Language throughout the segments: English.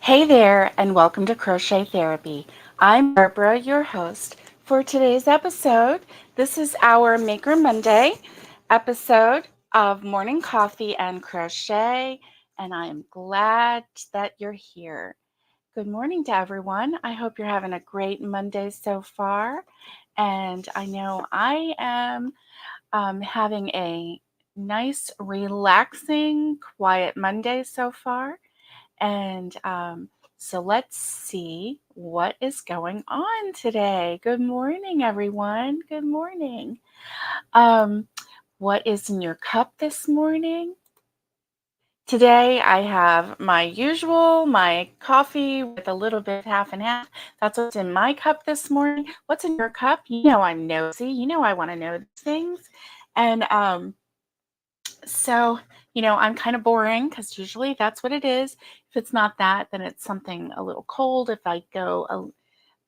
Hey there, and welcome to Crochet Therapy. I'm Barbara, your host. For today's episode, this is our Maker Monday episode of Morning Coffee and Crochet, and I am glad that you're here. Good morning to everyone. I hope you're having a great Monday so far, and I know I am having a nice, relaxing, quiet Monday so far. And so let's see what is going on today. Good morning, everyone. Good morning. Um, what is in your cup this morning? Today I have my usual, my coffee with a little bit half and half. That's what's in my cup this morning. What's in your cup? You know I'm nosy. You know I want to know these things. And I'm kind of boring because usually that's what it is. If it's not that, then it's something a little cold. If I go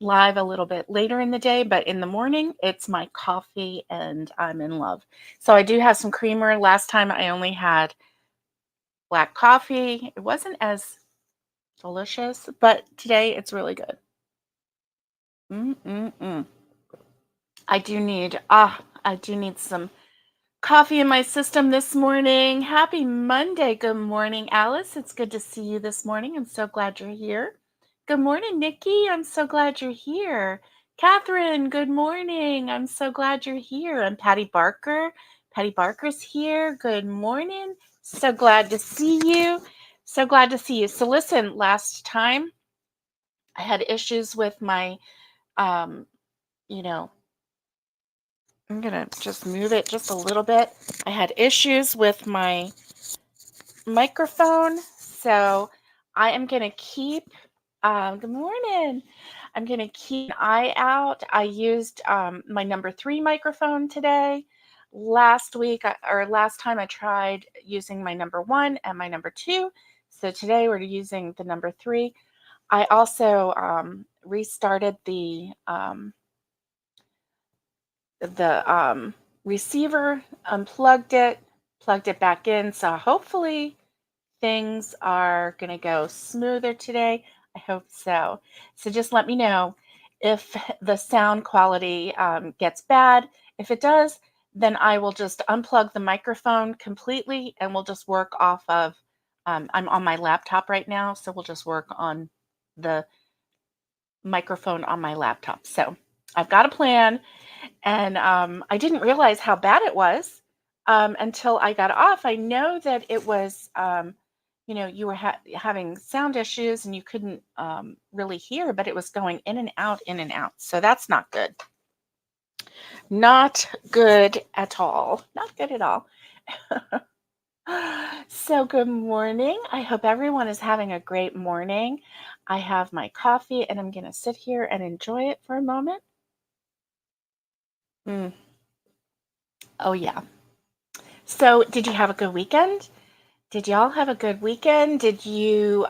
live a little bit later in the day, but in the morning, it's my coffee and I'm in love. So I do have some creamer. Last time I only had black coffee. It wasn't as delicious, but today it's really good. Mm-mm-mm. I do need some coffee in my system this morning. Happy Monday. Good morning, Alice. It's good to see you this morning. I'm so glad you're here. Good morning, Nikki. I'm so glad you're here. Catherine, good morning. I'm so glad you're here. And Patty Barker. Patty Barker's here. Good morning. So glad to see you. So glad to see you. So listen, last time I had issues with my, um, you know, I'm going to just move it just a little bit. I had issues with my microphone, so I am going to keep, good morning. I'm going to keep an eye out. I used my number 3 microphone today. Last time I tried using my number 1 and my number 2. So today we're using the number 3. I also restarted the receiver, unplugged it, plugged it back in. So hopefully things are going to go smoother today. I hope so. So just let me know if the sound quality gets bad. If it does, then I will just unplug the microphone completely and we'll just work off of, I'm on my laptop right now, so we'll just work on the microphone on my laptop. So I've got a plan. And I didn't realize how bad it was until I got off. I know that it was, you were having sound issues and you couldn't really hear, but it was going in and out, in and out. So that's not good. Not good at all. Not good at all. So good morning. I hope everyone is having a great morning. I have my coffee and I'm going to sit here and enjoy it for a moment. Mm. Oh, yeah. So, did you have a good weekend? Did y'all have a good weekend? Did you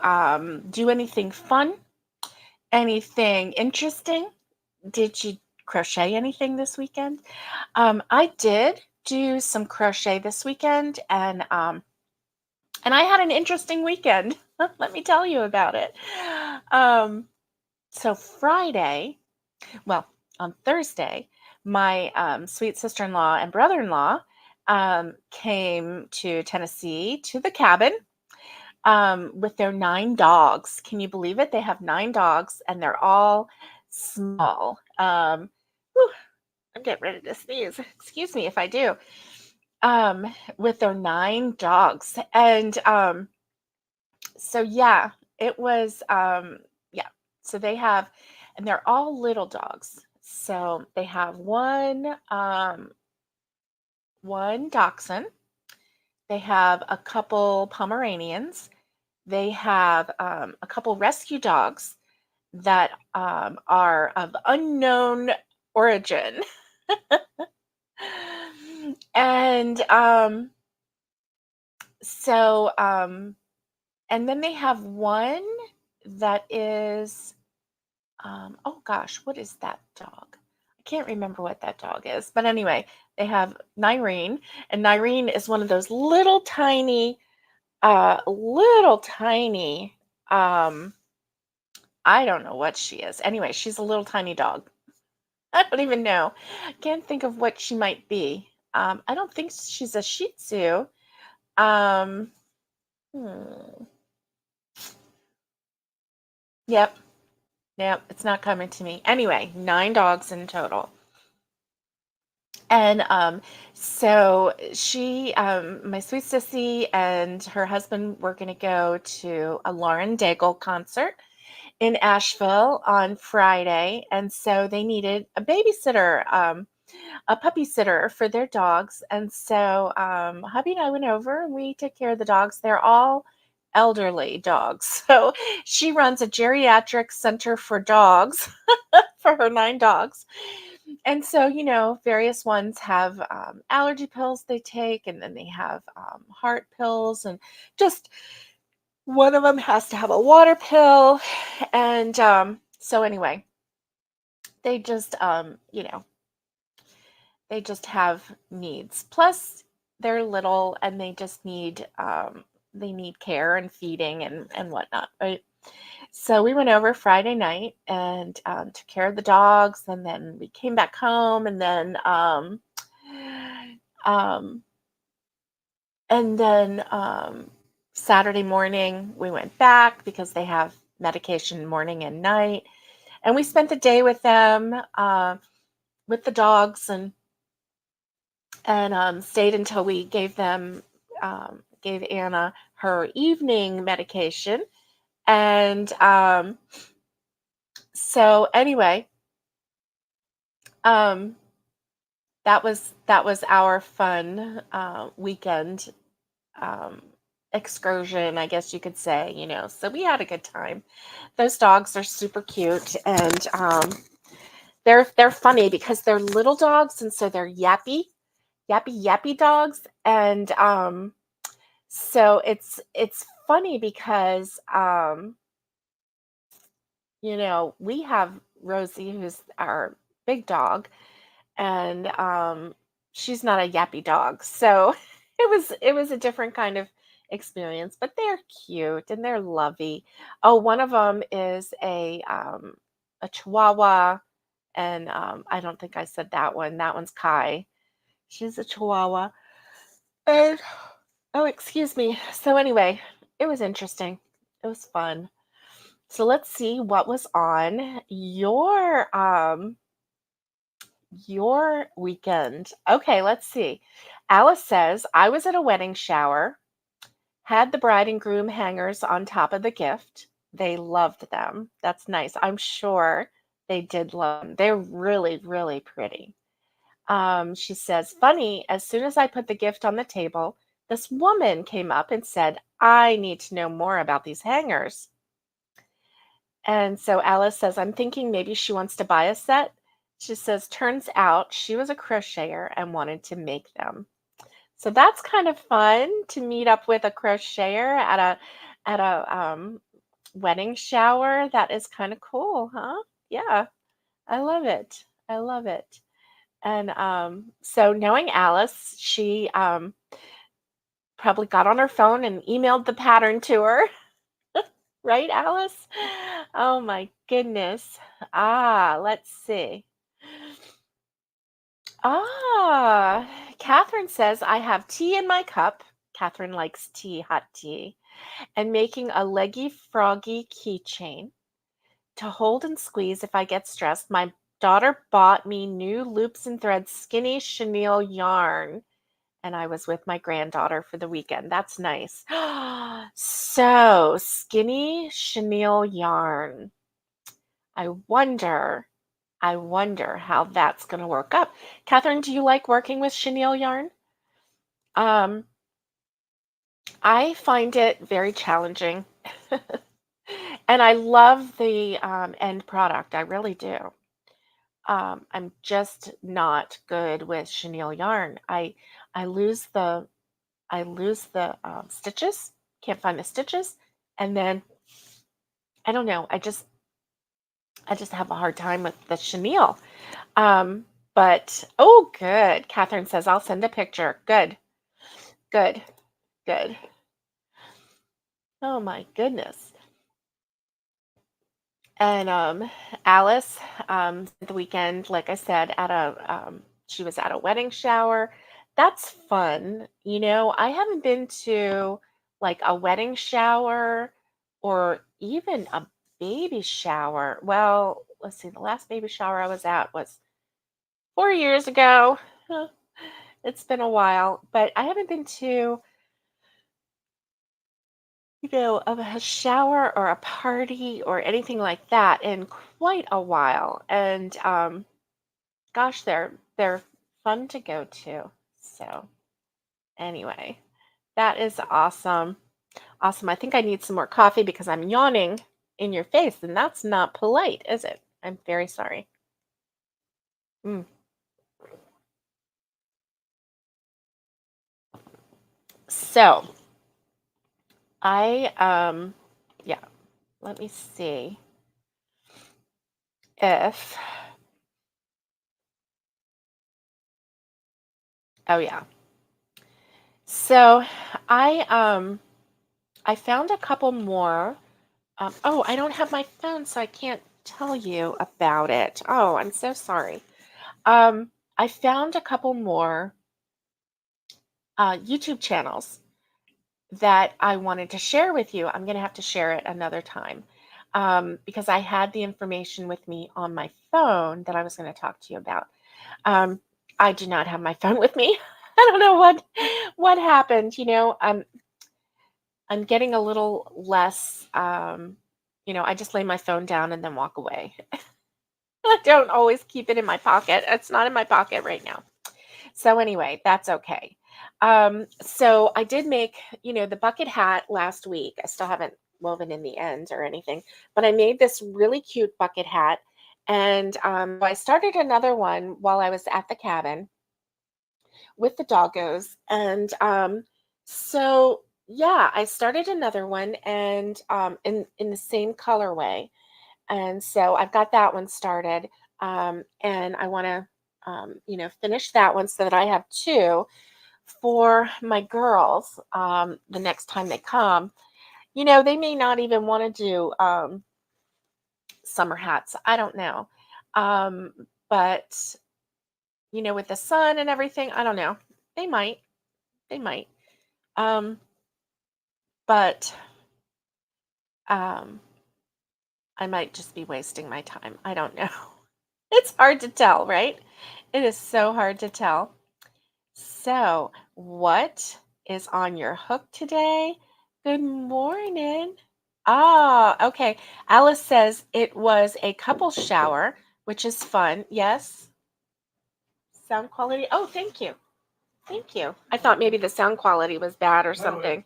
do anything fun? Anything interesting? Did you crochet anything this weekend? I did do some crochet this weekend, and I had an interesting weekend. Let me tell you about it. Um, so on Thursday, my sweet sister-in-law and brother-in-law came to Tennessee to the cabin with their 9 dogs. Can you believe it? They have 9 dogs and they're all small. Whew, I'm getting ready to sneeze. Excuse me if I do. With their 9 dogs. And so, yeah, it was, yeah. So they have, and they're all little dogs. So they have one dachshund. They have a couple Pomeranians. They have a couple rescue dogs that are of unknown origin. And so, and then they have one that is, oh gosh, what is that dog? I can't remember what that dog is. But anyway, they have Nyrene, and Nyrene is one of those little tiny, um, I don't know what she is. Anyway, she's a little tiny dog. I don't even know. I can't think of what she might be. I don't think she's a Shih Tzu. Um, hmm. Yep, yep, it's not coming to me. Anyway, 9 dogs in total. And so my sweet sissy and her husband were going to go to a Lauren Daigle concert in Asheville on Friday. And so they needed a babysitter, a puppy sitter for their dogs. And so hubby and I went over and we took care of the dogs. They're all elderly dogs. So she runs a geriatric center for dogs for her 9 dogs. And so, various ones have allergy pills they take, and then they have heart pills, and just one of them has to have a water pill. And so, anyway, they just, they just have needs. Plus, they're little and they need care and feeding and whatnot, right? So we went over Friday night and took care of the dogs, and then we came back home, um, and then Saturday morning we went back because they have medication morning and night, and we spent the day with them, with the dogs, and stayed until we gave Anna her evening medication, and so anyway. Um, that was our fun weekend um, excursion, I guess you could say. So we had a good time. Those dogs are super cute, and they're funny because they're little dogs, and so they're yappy dogs, and so it's funny because we have Rosie, who's our big dog, and she's not a yappy dog, so it was a different kind of experience, but they're cute and they're lovey. Oh, one of them is a Chihuahua, and I don't think I said that one's Kai. She's a Chihuahua. And oh, excuse me. So anyway, it was interesting. It was fun. So let's see what was on your weekend. Okay, let's see. Alice says, I was at a wedding shower, had the bride and groom hangers on top of the gift. They loved them. That's nice. I'm sure they did love them. They're really, really pretty. She says, funny, as soon as I put the gift on the table, this woman came up and said, I need to know more about these hangers. And so Alice says, I'm thinking maybe she wants to buy a set. She says, turns out she was a crocheter and wanted to make them. So that's kind of fun to meet up with a crocheter at a wedding shower. That is kind of cool, huh? Yeah, I love it. I love it. And so knowing Alice, she probably got on her phone and emailed the pattern to her. Right, Alice? Oh my goodness. Let's see. Catherine says, I have tea in my cup. Catherine likes tea, hot tea, and making a leggy froggy keychain to hold and squeeze if I get stressed. My daughter bought me new loops and threads, skinny chenille yarn, and I was with my granddaughter for the weekend. That's nice. So, skinny chenille yarn. I wonder, I wonder how that's going to work up. Catherine, do you like working with chenille yarn? Um, I find it very challenging, and I love the end product. I really do. I'm just not good with chenille yarn. I lose the stitches. Can't find the stitches, and then I don't know. I just have a hard time with the chenille. Um, but oh, good. Catherine says I'll send a picture. Good, good, good. Oh my goodness. And Alice spent the weekend, like I said, she was at a wedding shower. That's fun. I haven't been to like a wedding shower or even a baby shower. Well, let's see, the last baby shower I was at was 4 years ago. Huh, it's been a while, but I haven't been to, of a shower or a party or anything like that in quite a while. And gosh, they're fun to go to. So anyway, that is awesome. Awesome. I think I need some more coffee because I'm yawning in your face, and that's not polite, is it? I'm very sorry. Mm. So yeah, let me see if, oh yeah. So I, um, I found a couple more. Oh, I don't have my phone, so I can't tell you about it. Oh, I'm so sorry. I found a couple more YouTube channels that I wanted to share with you. I'm going to have to share it another time because I had the information with me on my phone that I was going to talk to you about. Um, I do not have my phone with me. I don't know what happened. I'm getting a little less. I just lay my phone down and then walk away. I don't always keep it in my pocket. It's not in my pocket right now. So anyway, that's okay. So I did make, the bucket hat last week. I still haven't woven in the ends or anything, but I made this really cute bucket hat. And I started another one while I was at the cabin with the doggos. And so yeah, I started another one and in the same colorway. And so I've got that one started. And I want to finish that one so that I have two for my girls the next time they come. They may not even want to do summer hats. I don't know. But, with the sun and everything, I don't know. They might. They might. Um, but um, I might just be wasting my time. I don't know. It's hard to tell, right? It is so hard to tell. So, what is on your hook today? Good morning. Ah, okay. Alice says it was a couple shower, which is fun. Yes. Sound quality. Oh, thank you. Thank you. I thought maybe the sound quality was bad or something.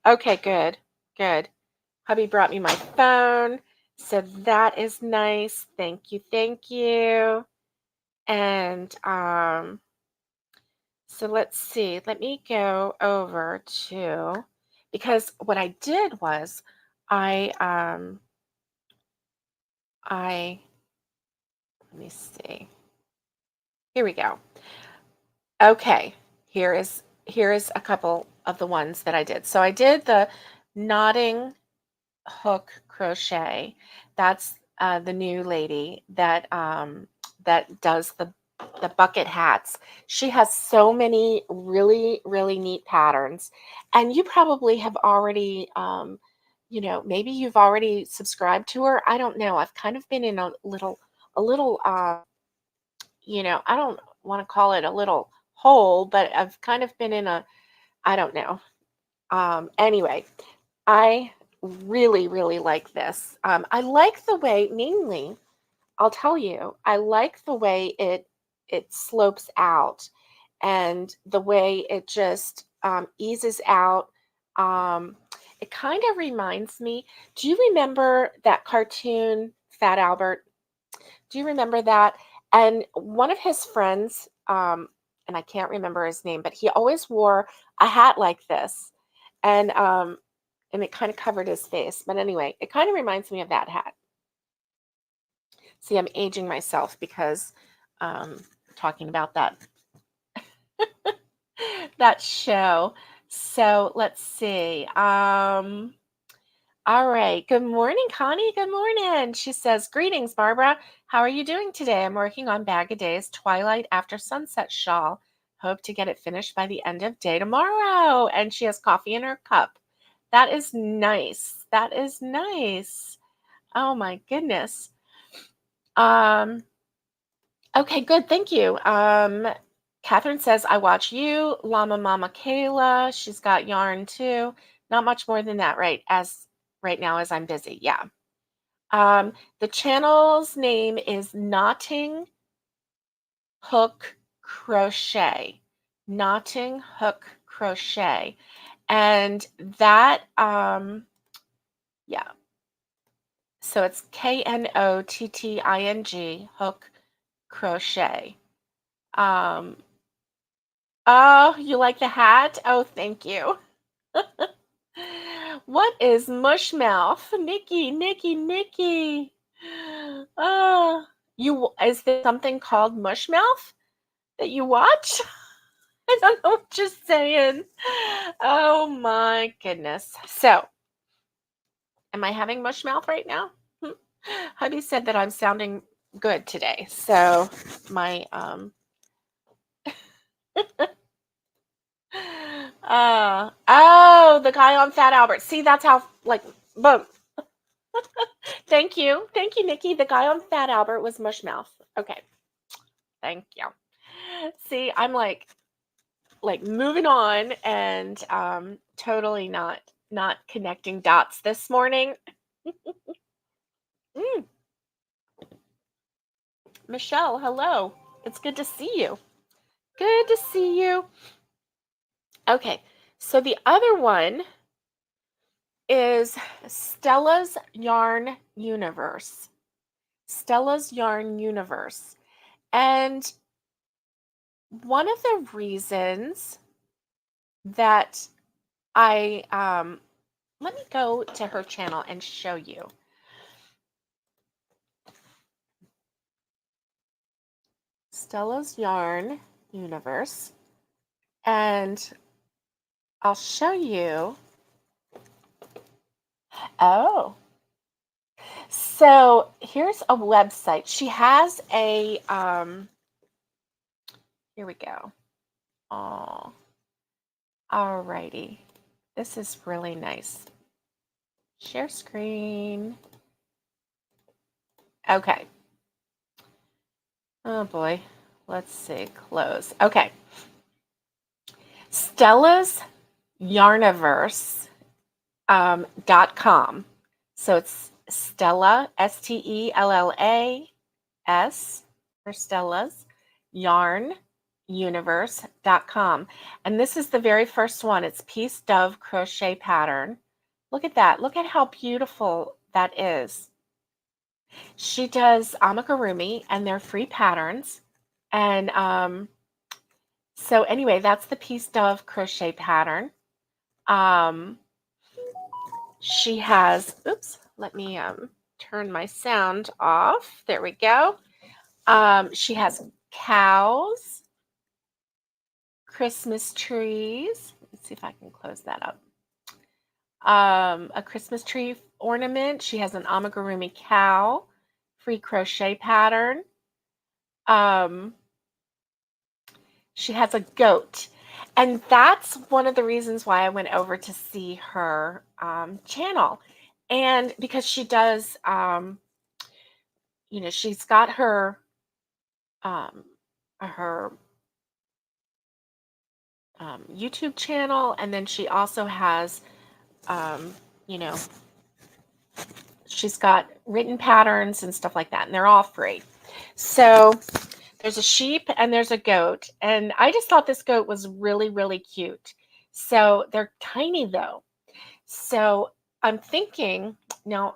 Okay, good. Good. Hubby brought me my phone. So that is nice. Thank you. Thank you. And so let's see. Let me go over to, because what I did was I I let me see. Here we go. Okay. Here is a couple of the ones that I did. So I did the knotting hook crochet. That's the new lady that does the bucket hats. She has so many really really neat patterns, and you probably have already maybe you've already subscribed to her. I don't know. I've kind of been in a little I don't want to call it a little hole, but I've kind of been in a, I don't know. Anyway, I really, really like this. I like the way, mainly, I'll tell you, I like the way it slopes out and the way it just eases out. Um, it kind of reminds me. Do you remember that cartoon, Fat Albert? Do you remember that? And one of his friends, and I can't remember his name, but he always wore a hat like this, and and it kind of covered his face. But anyway, it kind of reminds me of that hat. See, I'm aging myself because talking about that show. So let's see. All right. Good morning, Connie. Good morning. She says, "Greetings, Barbara. How are you doing today? I'm working on Bag of Days Twilight After Sunset shawl. Hope to get it finished by the end of day tomorrow." And she has coffee in her cup. That is nice. That is nice. Oh my goodness. Um, okay, good. Thank you. Catherine says, "I watch you, Llama Mama Kayla. She's got yarn too. Not much more than that, right now as I'm busy." Yeah. The channel's name is Knotting Hook Crochet. Knotting Hook Crochet. And that, yeah. So it's Knotting Hook Crochet. Oh, you like the hat? Oh, thank you. What is Mushmouth? Nikki. Oh, is there something called Mushmouth that you watch? I don't know what you're saying. Oh my goodness. So, am I having Mushmouth right now? Hubby said that I'm sounding good today. So, my oh, the guy on Fat Albert. See, that's how boom. Thank you, Nikki. The guy on Fat Albert was Mushmouth. Okay, thank you. See, I'm like moving on and totally not connecting dots this morning. Mm, Michelle, hello. It's good to see you. Good to see you. Okay, so the other one is Stella's Yarn Universe. Stella's Yarn Universe. And one of the reasons that let me go to her channel and show you. Stella's Yarn Universe. And I'll show you. Oh, so here's a website. She has a, here we go. Oh, alrighty. This is really nice. Share screen. Okay. Oh boy. Let's see. Close. Okay. Stella's Yarniverse.com. So it's Stella, Stella's, for Stella's Yarniverse.com. And this is the very first one. It's Piece Dove Crochet Pattern. Look at that. Look at how beautiful that is. She does amigurumi, and they're free patterns. And so anyway, that's the Piece Dove Crochet Pattern. She has, oops, let me turn my sound off. There we go. She has cows, Christmas trees. Let's see if I can close that up. A Christmas tree ornament. She has an amigurumi cow, free crochet pattern. She has a goat. And that's one of the reasons why I went over to see her channel. And because she does, she's got her YouTube channel, and then she also has, she's got written patterns and stuff like that, and they're all free. So there's a sheep and there's a goat, and I just thought this goat was really, really cute. So they're tiny though. So I'm thinking, now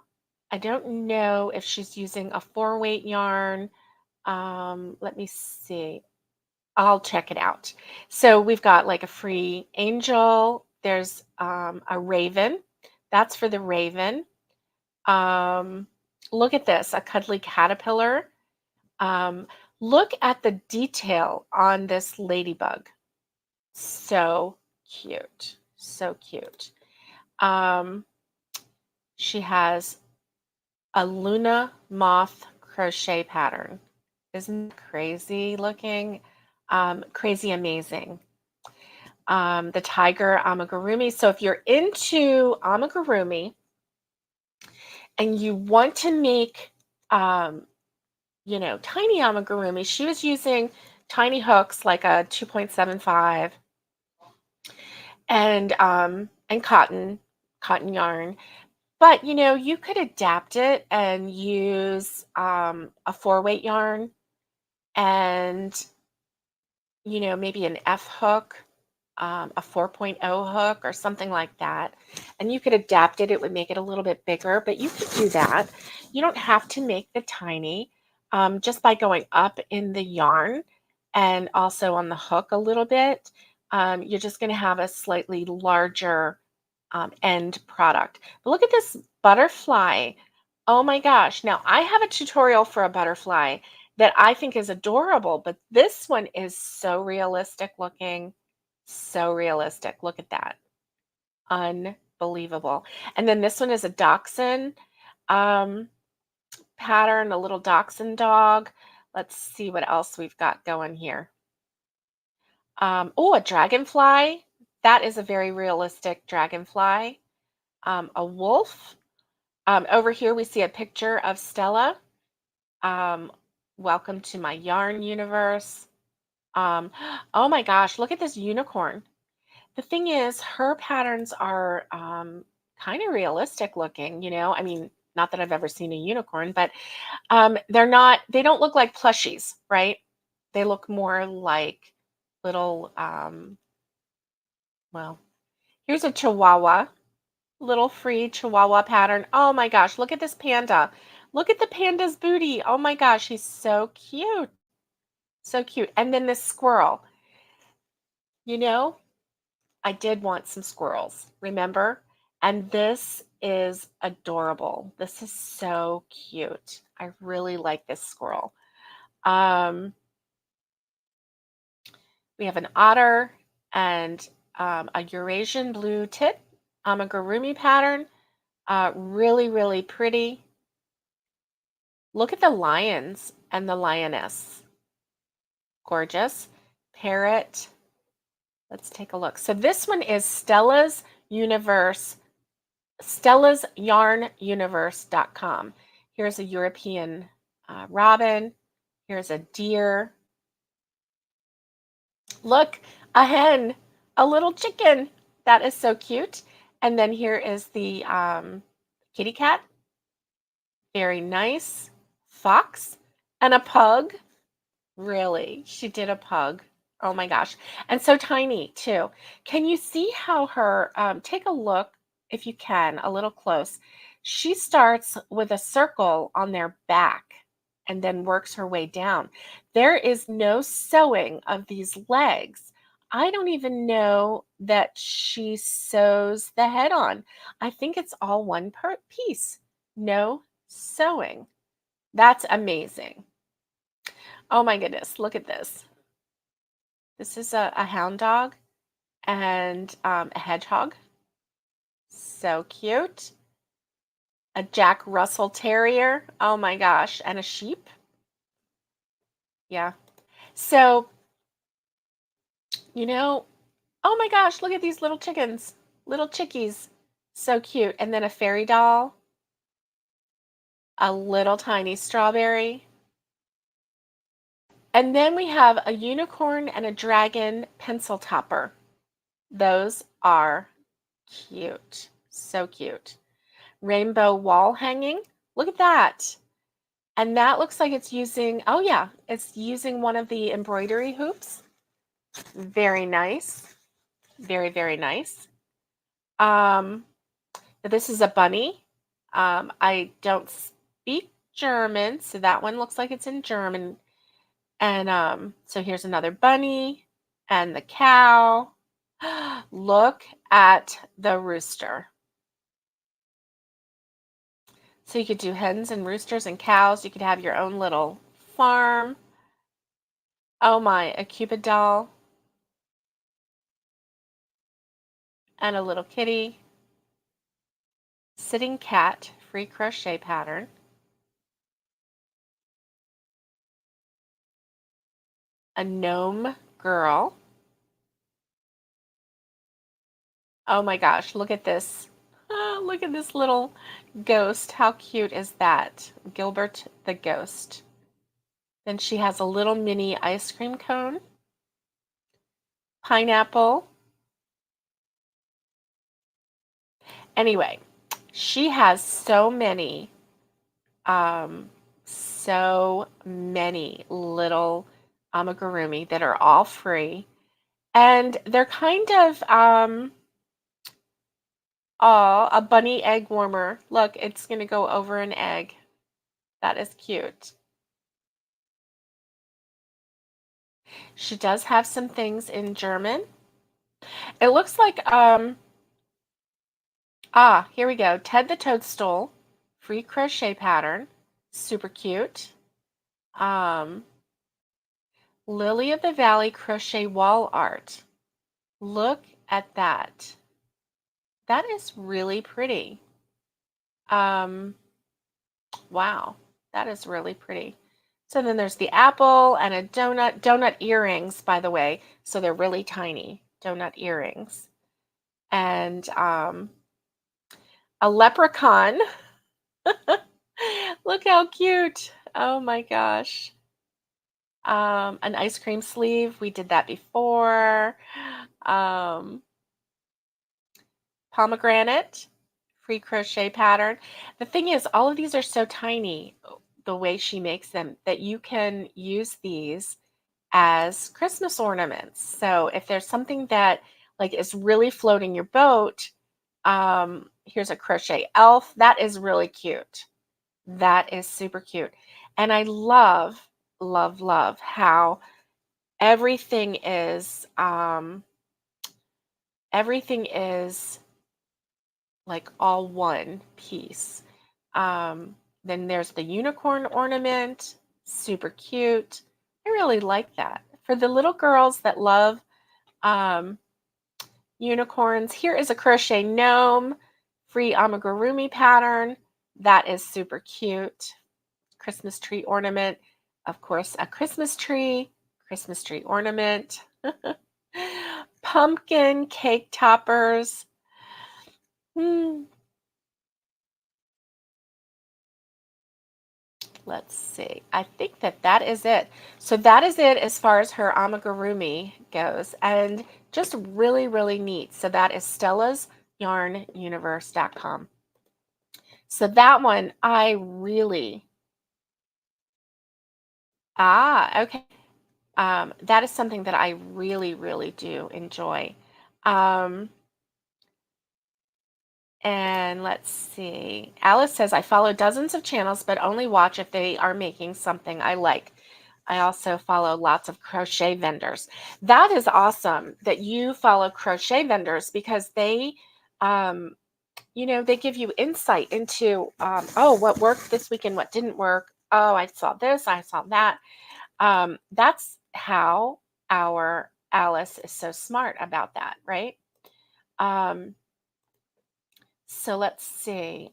I don't know if she's using a 4-weight yarn. Let me see. I'll check it out. So we've got like a free angel. There's a raven. That's for the raven. Look at this, a cuddly caterpillar. Look at the detail on this ladybug. So cute. So cute. She has a Luna moth crochet pattern. Isn't that crazy looking? Crazy amazing. The tiger amigurumi. So if you're into amigurumi and you want to make, um, tiny amigurumi, she was using tiny hooks like a 2.75 and cotton yarn. But you could adapt it and use a 4-weight yarn and maybe an F hook, a 4.0 hook or something like that. And you could adapt it. It would make it a little bit bigger, but you could do that. You don't have to make the tiny just by going up in the yarn and also on the hook a little bit. You're just going to have a slightly larger end product. But look at this butterfly. Oh my gosh. Now I have a tutorial for a butterfly that I think is adorable, but this one is so realistic looking. So realistic. Look at that. Unbelievable. And then this one is a dachshund um, pattern, a little dachshund dog. Let's see what else we've got going here. Oh, a dragonfly. That is a very realistic dragonfly. A wolf. Over here we see a picture of Stella. Um, Welcome to my yarn universe. Oh my gosh, look at this unicorn. The thing is, her patterns are kind of realistic looking, I mean, not that I've ever seen a unicorn, but they don't look like plushies, right? They look more like little, well, here's a chihuahua, little free chihuahua pattern. Oh my gosh, look at this panda. Look at the panda's booty. Oh my gosh, he's so cute. So cute. And then this squirrel, you know, I did want some squirrels, remember? And this is adorable. This is so cute. I really like this squirrel. Um, we have an otter and a Eurasian blue tit, amigurumi pattern. Really, really pretty. Look at the lions and the lioness. Gorgeous. Parrot. Let's take a look. So this one is Stella's Universe, stellasYarnUniverse.com. Here's a European robin. Here's a deer. Look, a hen, a little chicken. That is so cute. And then here is the kitty cat. Very nice. Fox and a pug. Really? She did a pug. Oh my gosh. And so tiny too. Can you see how take a look if you can, a little close. She starts with a circle on their back and then works her way down. There is no sewing of these legs. I don't even know that she sews the head on. I think it's all one piece. No sewing. That's amazing. Oh my goodness, look at this. This is a hound dog and a hedgehog. So cute. A Jack Russell Terrier. Oh my gosh. And a sheep. Yeah. So, oh my gosh, look at these little chickens, little chickies. So cute. And then a fairy doll, a little tiny strawberry. And then we have a unicorn and a dragon pencil topper. Those are cute. So cute. Rainbow wall hanging. Look at that. And that looks like it's using, oh yeah, it's using one of the embroidery hoops. Very nice. Very, very nice. This is a bunny. I don't speak German, so that one looks like it's in German. And so here's another bunny and the cow. Look at the rooster. So you could do hens and roosters and cows. You could have your own little farm. Oh my, a Cupid doll. And a little kitty. sitting cat free crochet pattern, a gnome girl. Oh my gosh, look at this. Look at this little ghost. How cute is that? Gilbert the ghost. Then she has a little mini ice cream cone, pineapple. Anyway, she has um, so many little amigurumi that are all free. And they're kind of, a bunny egg warmer. Look, it's going to go over an egg. That is cute. She does have some things in German. It looks like, here we go. Ted the Toadstool, free crochet pattern. Super cute. Um, Lily of the Valley crochet wall art. Look at that. That is really pretty. Wow, that is really pretty. So then there's the apple and a donut earrings, by the way. So they're really tiny donut earrings. And a leprechaun. Look how cute. Oh my gosh. An ice cream sleeve. We did that before. Um, Pomegranate, free crochet pattern. The thing is, all of these are so tiny, the way she makes them, that you can use these as Christmas ornaments. So if there's something that like is really floating your boat, here's a crochet elf. That is really cute. That is super cute. And I love, love, love how everything is like all one piece. Um, then there's the unicorn ornament, super cute. I really like that. For the little girls that love um, unicorns, here is a crochet gnome, free amigurumi pattern. That is super cute. Christmas tree ornament. Of course, a Christmas tree ornament. Pumpkin cake toppers. Hmm. Let's see. I think that is it. So that is it as far as her amigurumi goes, and just really, really neat. So that is stellasYarnUniverse.com. So that one I really, okay. That is something that I really, really do enjoy. Um, And let's see. Alice says, I follow dozens of channels, but only watch if they are making something I like. I also follow lots of crochet vendors. That is awesome that you follow crochet vendors because they, um, they give you insight into, what worked this weekend, what didn't work. Oh, I saw this, I saw that. That's how our Alice is so smart about that, right? Um, So let's see.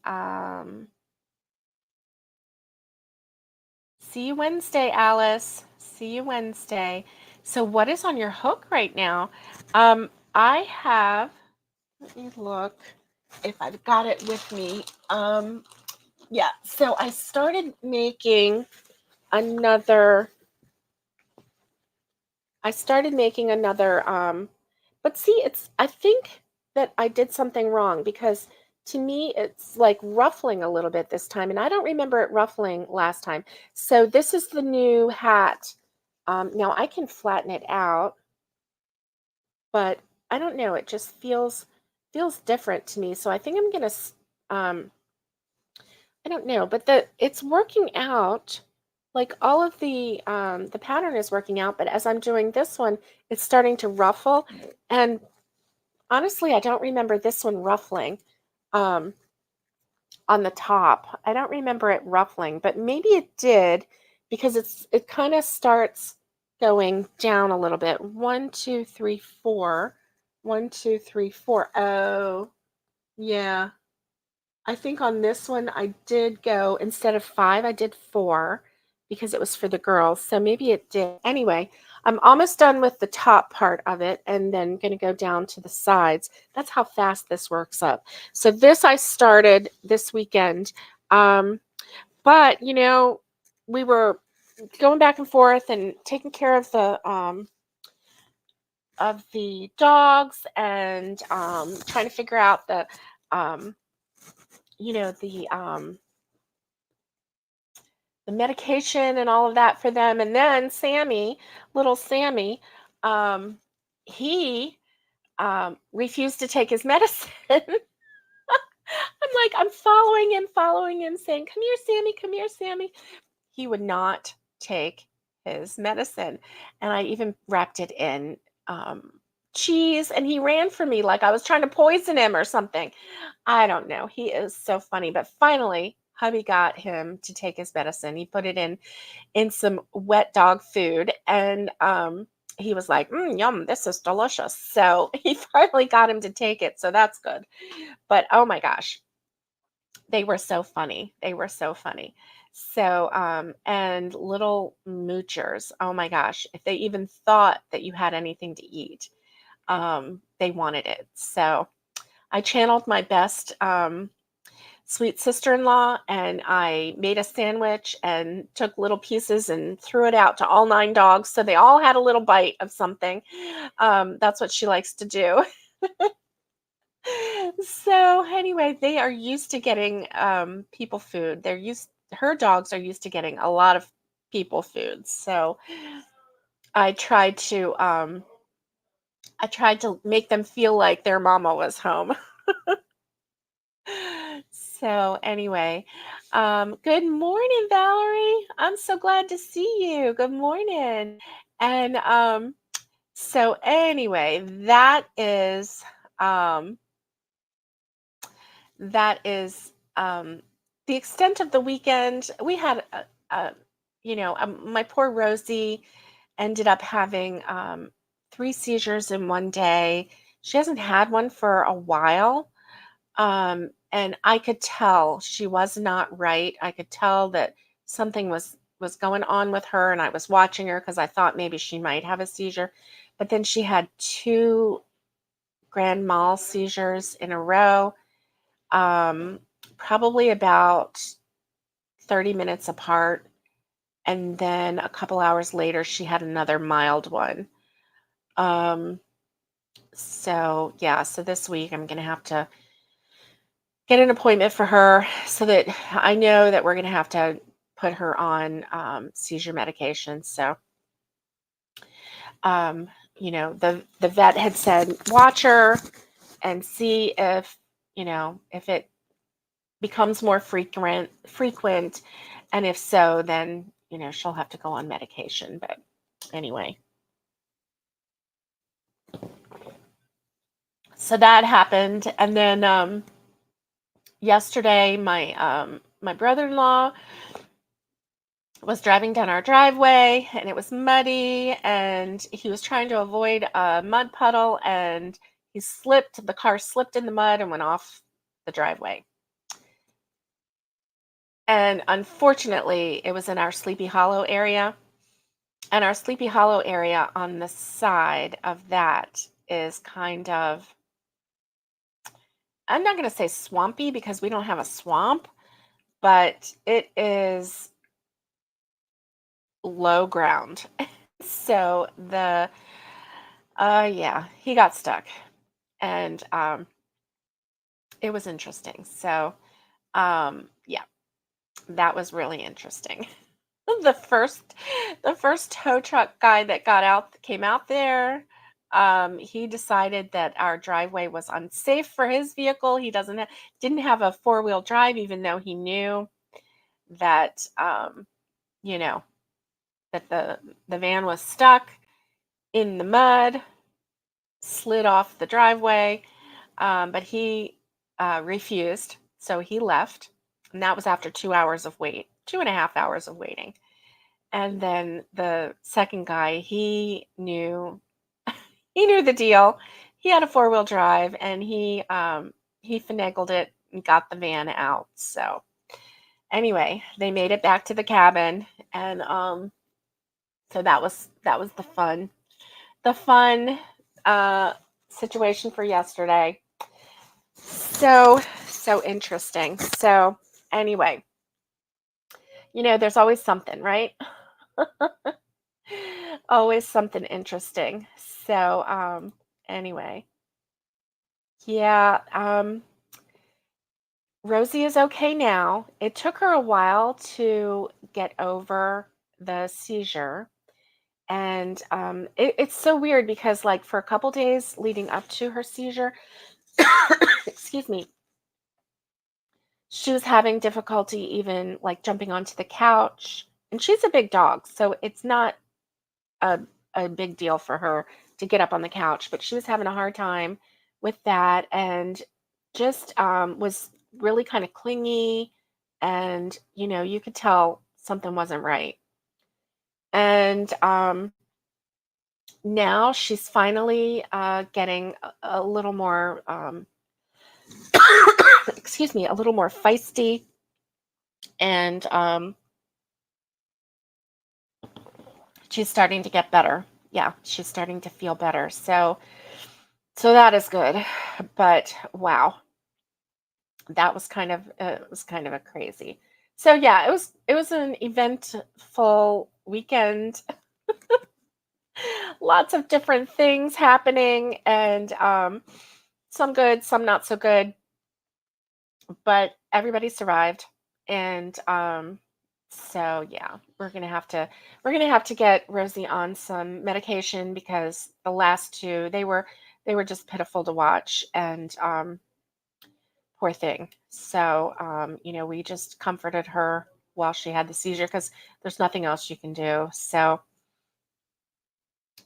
See you Wednesday, Alice. See you Wednesday. So what is on your hook right now? I have, let me look if I've got it with me. Yeah, so I started making another, but see, I think that I did something wrong because to me, it's like ruffling a little bit this time, and I don't remember it ruffling last time. So this is the new hat. Now I can flatten it out, but I don't know. It just feels different to me. So I think I'm gonna, I don't know, but it's working out. Like all of the pattern is working out, but as I'm doing this one, it's starting to ruffle. And honestly, I don't remember this one ruffling um, on the top. I don't remember it ruffling, but maybe it did because it kind of starts going down a little bit. 1, 2, 3, 4. 1, 2, 3, 4. Oh, yeah. I think on this one, I did go instead of 5, I did 4 because it was for the girls, so maybe it did. Anyway, I'm almost done with the top part of it and then gonna go down to the sides. That's how fast this works up. So this I started this weekend, um, but, we were going back and forth and taking care of the dogs and, trying to figure out um, the the medication and all of that for them. And then Sammy, little Sammy, um, he refused to take his medicine. I'm following him, saying, "Come here, Sammy, come here, Sammy." He would not take his medicine. And I even wrapped it in um, cheese, and he ran from me like I was trying to poison him or something. I don't know. He is so funny. But finally, hubby got him to take his medicine. He put it in some wet dog food, and he was like, yum, this is delicious. So he finally got him to take it. So that's good. But oh my gosh, they were so funny. They were so funny. So, and little moochers, oh my gosh, if they even thought that you had anything to eat, they wanted it. So I channeled my best sweet sister-in-law, and I made a sandwich and took little pieces and threw it out to all 9 dogs. So they all had a little bite of something. That's what she likes to do. So anyway, they are used to getting people food. Her dogs are used to getting a lot of people food. So I tried to um I tried to make them feel like their mama was home. So anyway, good morning, Valerie. I'm so glad to see you. Good morning. And so anyway, um that is the extent of the weekend. We had my poor Rosie ended up having 3 seizures in one day. She hasn't had one for a while. And I could tell she was not right. I could tell that something was going on with her, and I was watching her because I thought maybe she might have a seizure. But then she had 2 grand mal seizures in a row, um, probably about 30 minutes apart. And then a couple hours later, she had another mild one. Um, so yeah, so this week I'm gonna have to get an appointment for her so that I know that we're gonna have to put her on seizure medication. So um, the vet had said watch her and see if it becomes more frequent, and if so, then she'll have to go on medication. But anyway, so that happened. And then yesterday my brother-in-law was driving down our driveway, and it was muddy, and he was trying to avoid a mud puddle, and the car slipped in the mud and went off the driveway. And unfortunately, it was in our Sleepy Hollow area. And our Sleepy Hollow area on the side of that is kind of, I'm not going to say swampy because we don't have a swamp, but it is low ground. So yeah, he got stuck, and it was interesting. So, yeah, that was really interesting. the first the first tow truck guy that came out there, he decided that our driveway was unsafe for his vehicle. He didn't have a four-wheel drive, even though he knew that you know that the van was stuck in the mud, slid off the driveway. But he refused, so he left, and that was after 2 hours of wait, 2.5 hours of waiting. And then the second guy, he knew the deal. He had a four-wheel drive, and he finagled it, and got the van out. So anyway, they made it back to the cabin, and so that was the fun uh situation for yesterday. So interesting. So anyway, there's always something, right? Always something interesting. So anyway, yeah, Rosie is okay now. It took her a while to get over the seizure. And it's so weird because, like, for a couple days leading up to her seizure, excuse me, she was having difficulty even like jumping onto the couch. And she's a big dog, so it's not a, a big deal for her to get up on the couch, but she was having a hard time with that, and just was really kind of clingy. And, you could tell something wasn't right. And now she's finally getting a little more, excuse me, a little more feisty. And she's starting to get better. Yeah, she's starting to feel better. So that is good. But wow, that was kind of a crazy. So yeah, it was an eventful weekend. Lots of different things happening, and some good, some not so good, but everybody survived. And so yeah, we're gonna have to get Rosie on some medication, because the last two, they were just pitiful to watch. And poor thing. So we just comforted her while she had the seizure, because there's nothing else you can do. So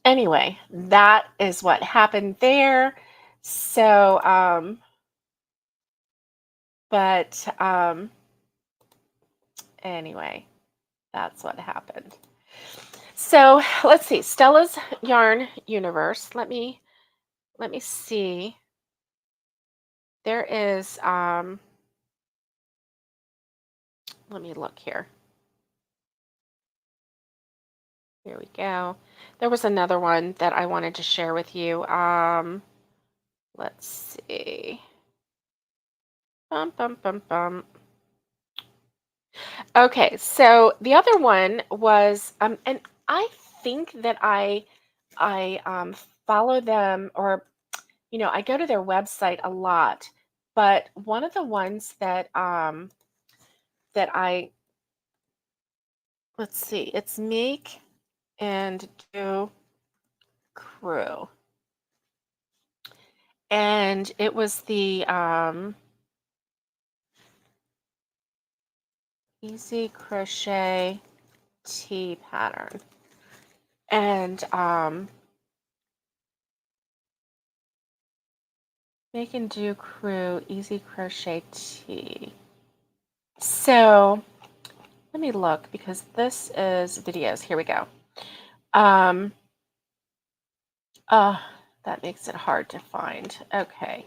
anyway, that is what happened there. So but anyway, that's what happened. So let's see, Stella's Yarn Universe. Let me see. There is let me look here. Here we go. There was another one that I wanted to share with you. Let's see. Bum bum bum bum. Okay, so the other one was and I think that I follow them, or I go to their website a lot. But one of the ones that I let's see, it's Make and Do Crew. And it was the Easy Crochet Tee pattern. And Make and Do Crew Easy Crochet Tee. So let me look, because this is videos. Here we go. Uh, that makes it hard to find. Okay.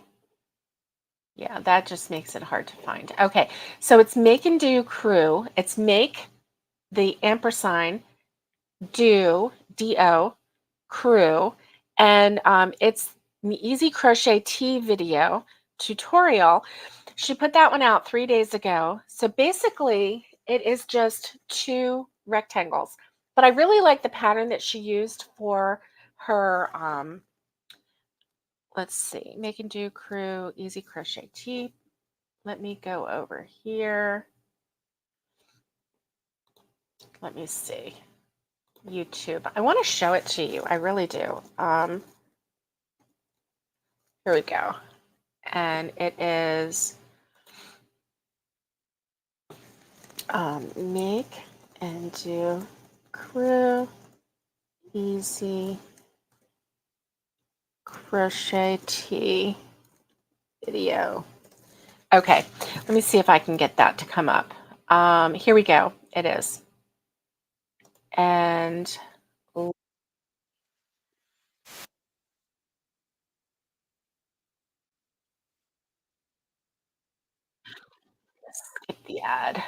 Yeah, that just makes it hard to find. Okay, so it's Make and Do Crew. It's Make, the ampersand, Do, D-O, Crew. And it's the Easy Crochet Tee video tutorial. She put that one out 3 days ago. So basically, it is just two rectangles. But I really like the pattern that she used for her, let's see, Make and Do Crew Easy Crochet Tee. Let me go over here. Let me see. YouTube. I want to show it to you. I really do. Here we go. And it is Make and Do Crew Easy Crochet Tee video. Okay, let me see if I can get that to come up. Here we go. It is. And bad.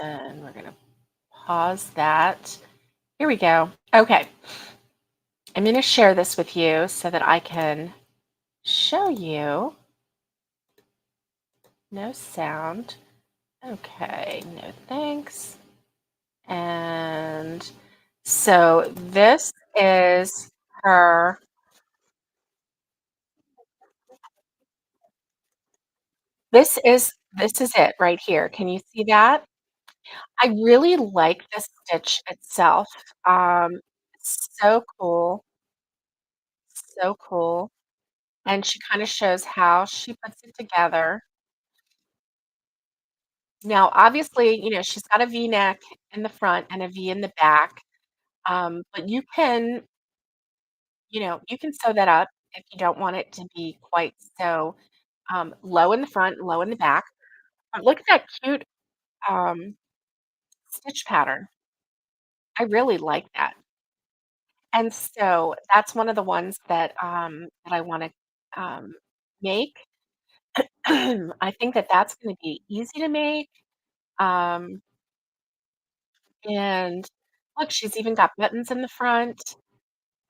And we're going to pause that. Here we go. Okay. I'm going to share this with you so that I can show you. No sound. Okay. No thanks. And so this is her. This is it right here. Can you see that? I really like the stitch itself. So cool, so cool. And she kind of shows how she puts it together. Now, obviously, she's got a V-neck in the front and a V in the back. But you can sew that up if you don't want it to be quite so low in the front and low in the back. But look at that cute um, stitch pattern. I really like that. And so that's one of the ones that I wanna, make. I think that that's gonna be easy to make, um, and look, she's even got buttons in the front.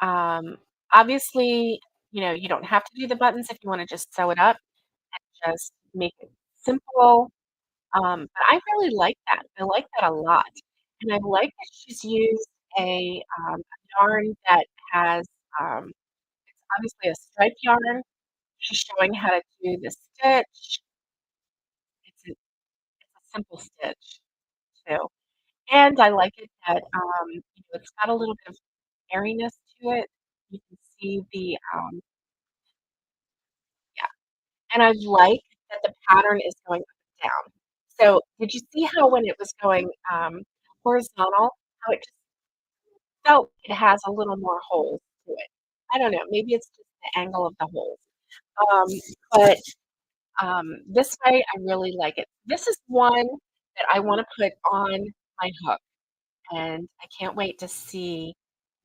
Um, Obviously, you don't have to do the buttons if you wanna just sew it up and just make it simple, but I really like that. I like that a lot, and I like that she's used a yarn that has, um obviously a striped yarn. She's showing how to do the stitch. It's a simple stitch too. And I like it that, it's got a little bit of airiness to it. You can see yeah, and I like that the pattern is going up and down. So, did you see how when it was going, horizontal, how it just felt it has a little more holes to it? I don't know, maybe it's just the angle of the holes. Um, but this way, I really like it. This is one that I wanna put on my hook, and I can't wait to see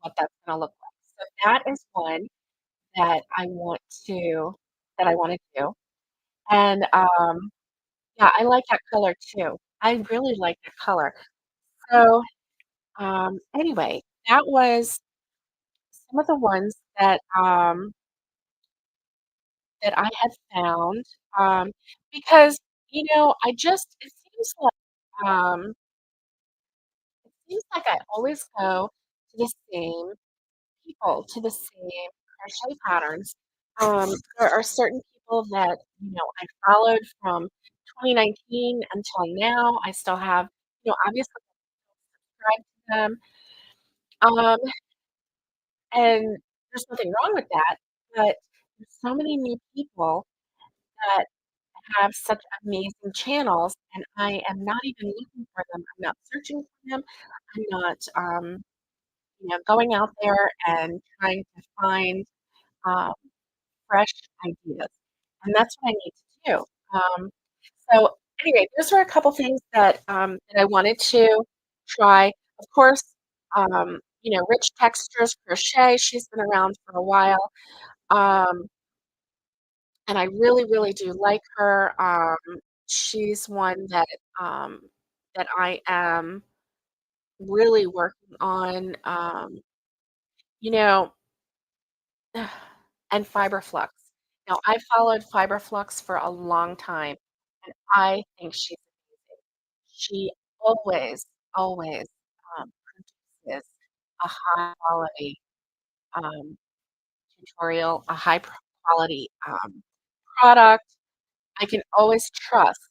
what that's gonna look like. So that is one that I want to that I wanna do, and, yeah, I like that color too. I really like that color. So, anyway, that was some of the ones that I had found, because, I just it seems like I always go to the same people, to the same crochet patterns. There are certain people that, I followed from 2019 until now. I still have, obviously subscribed to them. Um, and there's nothing wrong with that, but there's so many new people that have such amazing channels, and I am not even looking for them. I'm not searching for them. I'm not, going out there and trying to find um, fresh ideas, and that's what I need to do. So anyway, those were a couple things that I wanted to try. Of course, Rich Textures Crochet. She's been around for a while, um, and I really, really do like her. She's one that I am really working on. You know, and Fiberflux. Now, I followed Fiberflux for a long time, and I think she's amazing. She always, always, produces a high quality, um, tutorial, a high quality, product. I can always trust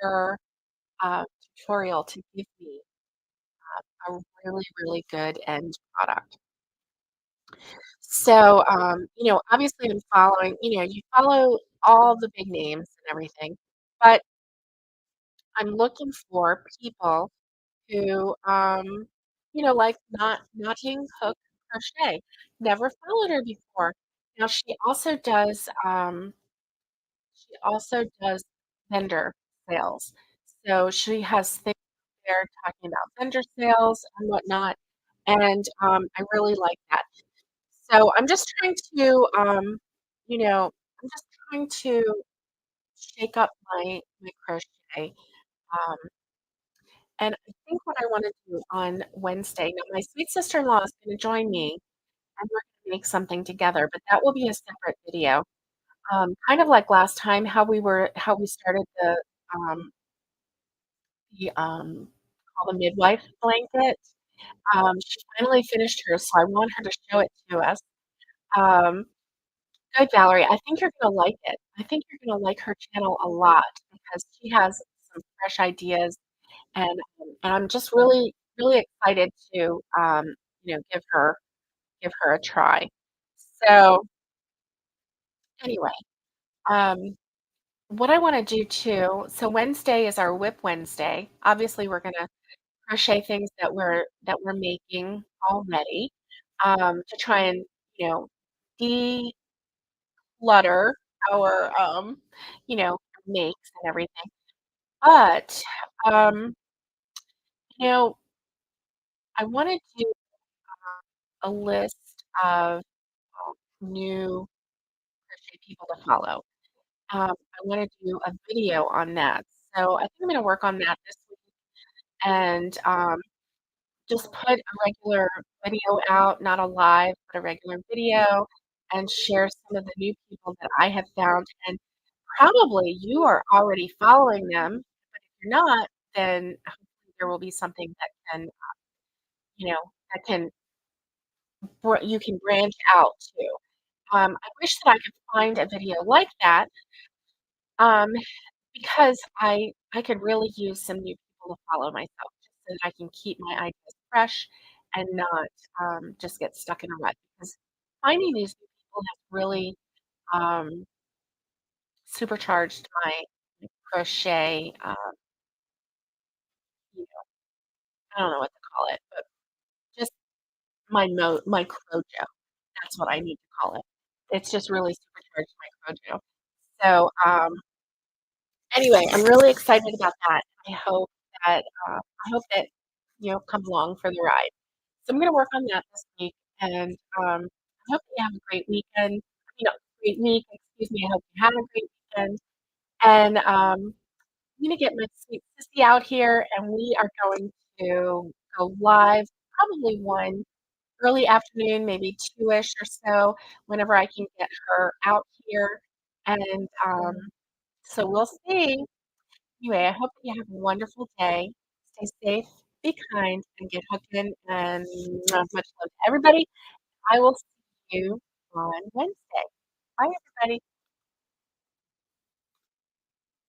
her, tutorial to give me a really, really good end product. So, obviously I'm following, you follow all the big names and everything, but I'm looking for people who, like knotting hook crochet. Never followed her before. Now she also does vendor sales. So she has things there talking about vendor sales and whatnot. And I really like that. So I'm just trying to, I'm just trying to shake up my crochet. Um, and I think what I want to do on Wednesday, now my sweet sister-in-law is going to join me, and we're going to make something together, but that will be a separate video. Kind of like last time, how we started the call the midwife blanket. She finally finished hers, so I want her to show it to us. Um, Good, Valerie. I think you're gonna like it. I think you're gonna like her channel a lot because she has some fresh ideas, and I'm just really, really excited to, give her a try. So anyway, um, what I wanna do too, so Wednesday is our WIP Wednesday. Obviously, we're gonna crochet things that we're making already, to try and, you know, declutter our, makes and everything. But, um, you know, I wanna do a list of new crochet people to follow. I wanna do a video on that. So I think I'm gonna work on that this week and, just put a regular video out, not a live, but a regular video, and share some of the new people that I have found, and probably you are already following them, but if you're not, then hopefully there will be something that can, you know, that can you can branch out to. I wish that I could find a video like that, um, because I could really use some new people to follow myself just so that I can keep my ideas fresh and not, just get stuck in a rut, because finding these new people has really, um, supercharged my crochet, you know, I don't know what to call it, but just my crojo. That's what I need to call it. It's just really supercharged my crojo. So, anyway, I'm really excited about that. I hope I hope that you'll come along for the ride. So I'm gonna work on that this week, and, I hope that you have a great weekend. Great week, excuse me. I hope you had a great weekend, and, I'm gonna get my sweet sissy out here, and we are going to go live probably 1 early afternoon, maybe 2-ish or so, whenever I can get her out here, and, so we'll see. Anyway, I hope that you have a wonderful day. Stay safe, be kind, and get hooking, and much love to everybody. I will see you on Wednesday. Bye, everybody.